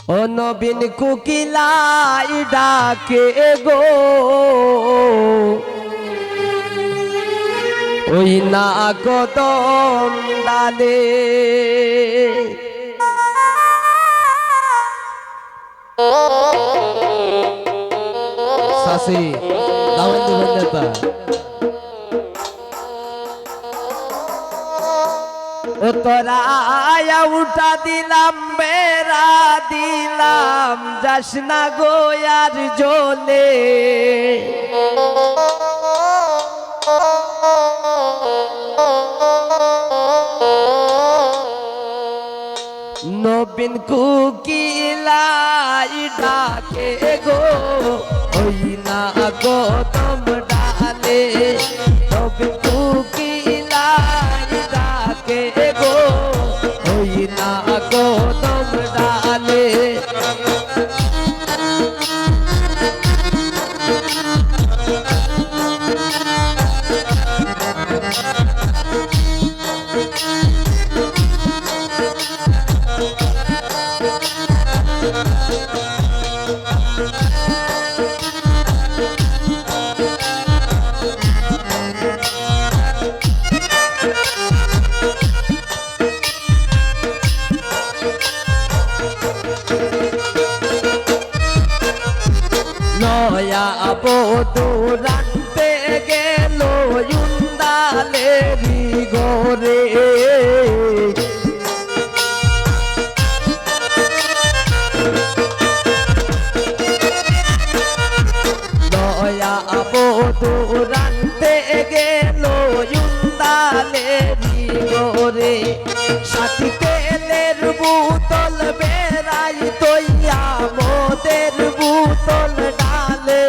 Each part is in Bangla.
ও নবীন কুকিলাই ডাকে গো ওই না কদম ডালে সাসি দাওয়ান দিবেন নেতা ও তোরা আয়া উঠা দিলাম বেড়া দিলাম যাস না গো আর জ্বলে নবীন কুকিলাই ডাকে গো ওই না কদম ডালে নবীন কুকিলাই ডাকে গো ওই না কদম ডালে নয়া বদুরান্তে গেল ইন্দালেরি ঘরে নয়া বদুরান্তে গেল ইন্দালেরি ঘরে সাথী তেলের বোতল বেড়াই তৈয়া মোদের বোতল ডালে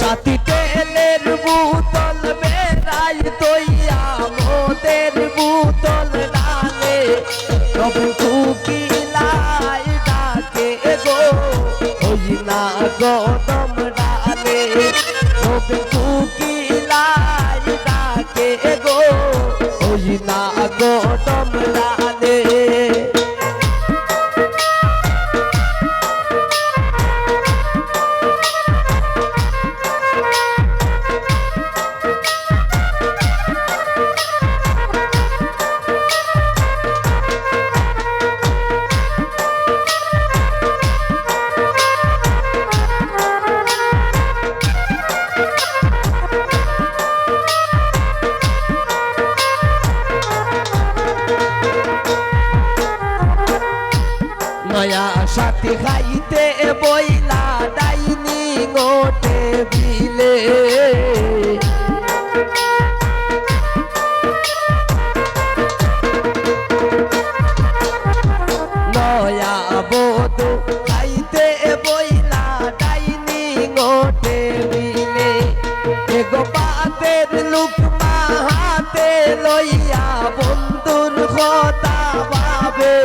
সাথী তেলের বোতল বেড়াই তৈয়া মোদের বোতল ডালে নবীন কুকিলাই ডাকে গো ওই না কদম ডালে নবীন কুকিলাই ডাকে গো ওই না কদম ডালে নয়া সাথী খাইতে বইলা ডাইনি গোটে বিলে নয়া বধু খাইতে বইলা ডাইনি গোটে বিলে এগো পাতের লুকমা হাতে লইয়া বন্ধুর কথা ভাবে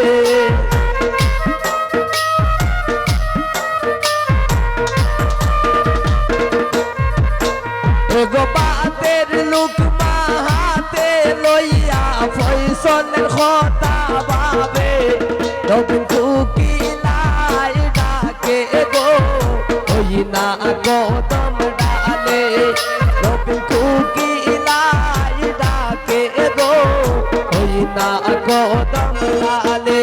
গোপাতের লুকমা হাতে লইয়া ফয়সলের কথা ভাবে নবীন কুকিলাই ডাকে গো ওই না কদম ডালে নবীন কুকিলাই ডাকে গো ওই না কদম ডালে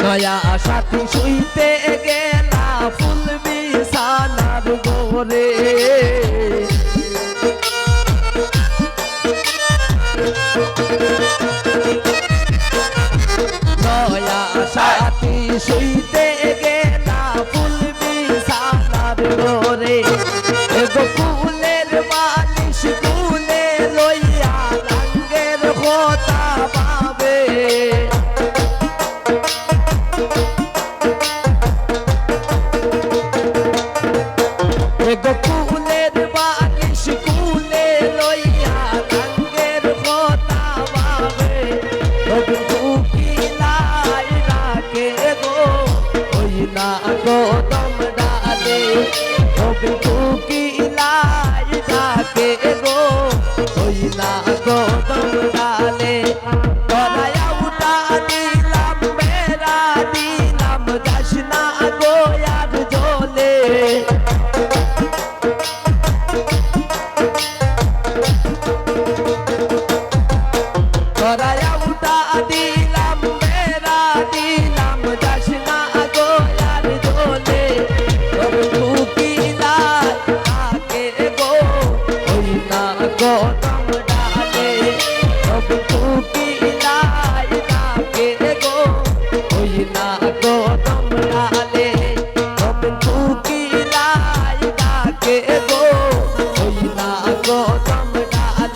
নয়া সাথী শুইতে গেলা ফুল বিছানার গোরে নয়া সাথী শুইতে গেলা ফুল বিছানার গোরে এগো ফুলের মালিশ ফুলে লইয়া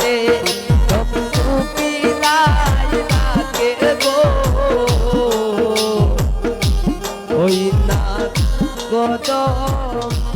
রে বন্ধু পিলাই লাগে গো ওই না কদম